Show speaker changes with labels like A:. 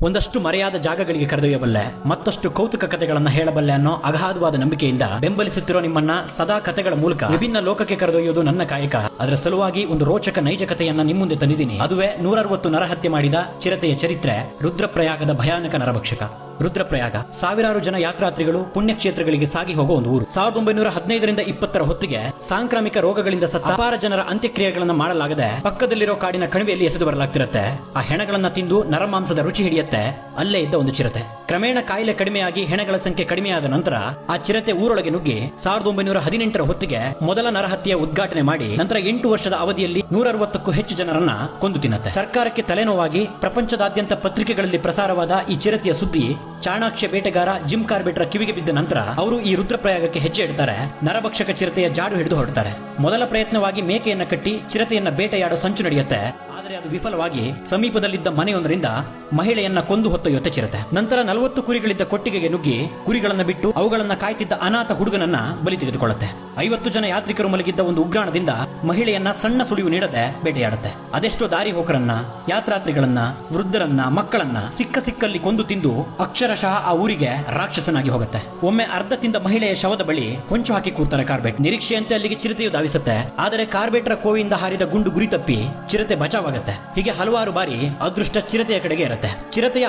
A: ಒಂದಷ್ಟು ಮರೆಯಾದ ಜಾಗಗಳಿಗೆ ಕರೆದೊಯ್ಯಬಲ್ಲೆ, ಮತ್ತಷ್ಟು ಕೌತುಕ ಕಥೆಗಳನ್ನ ಹೇಳಬಲ್ಲೆ ಅನ್ನೋ ಅಗಾಧವಾದ ನಂಬಿಕೆಯಿಂದ ಬೆಂಬಲಿಸುತ್ತಿರೋ ನಿಮ್ಮನ್ನ ಸದಾ ಕಥೆಗಳ ಮೂಲಕ ವಿಭಿನ್ನ ಲೋಕಕ್ಕೆ ಕರೆದೊಯ್ಯೋದು ನನ್ನ ಕಾಯಕ. ಅದರ ಸಲುವಾಗಿ ಒಂದು ರೋಚಕ ನೈಜ ಕಥೆಯನ್ನ ನಿಮ್ಮ ಮುಂದೆ ತಂದಿದ್ದೀನಿ. ಅದುವೇ 160 ನರಹತ್ಯೆ ಮಾಡಿದ ಚಿರತೆಯ ಚರಿತ್ರೆ, ರುದ್ರಪ್ರಯಾಗದ ಭಯಾನಕ ನರಭಕ್ಷಕ. ರುದ್ರಪ್ರಯಾಗ ಸಾವಿರಾರು ಜನ ಯಾತ್ರಾರ್ಥಿಗಳು ಪುಣ್ಯಕ್ಷೇತ್ರಗಳಿಗೆ ಸಾಗಿ ಹೋಗೋ ಒಂದು ಊರು. 1915ರಿಂದ 20ರ ಹೊತ್ತಿಗೆ ಸಾಂಕ್ರಾಮಿಕ ರೋಗಗಳಿಂದ ಸತ್ತ ಅಪಾರ ಜನರ ಅಂತ್ಯಕ್ರಿಯೆಗಳನ್ನ ಮಾಡಲಾಗದೆ ಪಕ್ಕದಲ್ಲಿರೋ ಕಾಡಿನ ಕಣಿವೆಯಲ್ಲಿ ಎಸೆದು ಬರಲಾಗ್ತಿರತ್ತೆ. ಆ ಹೆಣಗಳನ್ನ ತಿಂದು ನರಮಾಂಸದ ರುಚಿ ಹಿಡಿಯತ್ತೆ ಅಲ್ಲೇ ಇದ್ದ ಒಂದು ಚಿರತೆ. ಕ್ರಮೇಣ ಕಾಯಿಲೆ ಕಡಿಮೆಯಾಗಿ ಹೆಣಗಳ ಸಂಖ್ಯೆ ಕಡಿಮೆಯಾದ ನಂತರ ಆ ಚಿರತೆ ಊರೊಳಗೆ ನುಗ್ಗಿ 1918ರ ಹೊತ್ತಿಗೆ ಮೊದಲ ನರಹತ್ಯೆಯ ಉದ್ಘಾಟನೆ ಮಾಡಿ ನಂತರ 8 ವರ್ಷದ ಅವಧಿಯಲ್ಲಿ 160ಕ್ಕೂ ಹೆಚ್ಚು ಜನರನ್ನ ಕೊಂದು ತಿನ್ನತ್ತೆ. ಸರ್ಕಾರಕ್ಕೆ ತಲೆನೋವಾಗಿ ಪ್ರಪಂಚದಾದ್ಯಂತ ಪತ್ರಿಕೆಗಳಲ್ಲಿ ಪ್ರಸಾರವಾದ ಈ ಚಿರತೆಯ ಸುದ್ದಿ ಚಾಣಾಕ್ಷ ಬೇಟೆಗಾರ ಜಿಮ್ ಕಾರ್ಬೆಟ್ರ ಕಿವಿಗೆ ಬಿದ್ದ ನಂತರ ಅವರು ಈ ರುದ್ರಪ್ರಯಾಗಕ್ಕೆ ಹೆಜ್ಜೆ ಇಡ್ತಾರೆ. ನರಭಕ್ಷಕ ಚಿರತೆಯ ಜಾಡು ಹಿಡಿದು ಹೊರಡ್ತಾರೆ. ಮೊದಲ ಪ್ರಯತ್ನವಾಗಿ ಮೇಕೆಯನ್ನ ಕಟ್ಟಿ ಚಿರತೆಯನ್ನ ಬೇಟೆಯಾಡೋ ಸಂಚು ನಡೆಯುತ್ತೆ. ಆದರೆ ಅದು ವಿಫಲವಾಗಿ ಸಮೀಪದಲ್ಲಿದ್ದ ಮನೆಯೊಂದರಿಂದ ಮಹಿಳೆಯನ್ನ ಕೊಂದು ಹೊತ್ತೊಯ್ಯುತ್ತೆ ಚಿರತೆ. ನಂತರ 40 ಕುರಿಗಳಿದ್ದ ಕೊಟ್ಟಿಗೆಗೆ ನುಗ್ಗಿ ಕುರಿಗಳನ್ನ ಬಿಟ್ಟು ಅವುಗಳನ್ನ ಕಾಯ್ತಿದ್ದ ಅನಾಥ ಹುಡುಗನನ್ನ ಬಲಿ ತೆಗೆದುಕೊಳ್ಳುತ್ತೆ. 50 ಜನ ಯಾತ್ರಿಕರು ಮಲಗಿದ್ದ ಒಂದು ಉಗ್ರಾಣದಿಂದ ಮಹಿಳೆಯನ್ನ ಸಣ್ಣ ಸುಳಿವು ನೀಡದೆ ಬೇಟೆಯಾಡುತ್ತೆ. ಅದೆಷ್ಟೋ ದಾರಿ ಹೋಕರನ್ನ, ಯಾತ್ರಾರ್ಥಿಗಳನ್ನ, ವೃದ್ಧರನ್ನ, ಮಕ್ಕಳನ್ನ ಸಿಕ್ಕಲ್ಲಿ ಕೊಂದು ತಿಂದು ಅಕ್ಷರಶಃ ಆ ಊರಿಗೆ ರಾಕ್ಷಸನಾಗಿ ಹೋಗುತ್ತೆ. ಒಮ್ಮೆ ಅರ್ಧ ತಿಂದ ಮಹಿಳೆಯ ಶವದ ಬಳಿ ಹೊಂಚು ಹಾಕಿ ಕೂರ್ತಾರೆ ಕಾರ್ಬೆಟ್. ನಿರೀಕ್ಷೆಯಂತೆ ಅಲ್ಲಿಗೆ ಚಿರತೆಯು ಧಾವಿಸುತ್ತೆ. ಆದರೆ ಕಾರ್ಬೆಟ್ರ ಕೋವಿಯಿಂದ ಹಾರಿದ ಗುಂಡು ಗುರಿ ತಪ್ಪಿ ಚಿರತೆ ಬಚಾವಾಗುತ್ತೆ. ಹೀಗೆ ಹಲವಾರು ಬಾರಿ ಅದೃಷ್ಟ ಚಿರತೆಯ ಕಡೆಗೆ ಇರುತ್ತೆ. ಚಿರತೆಯ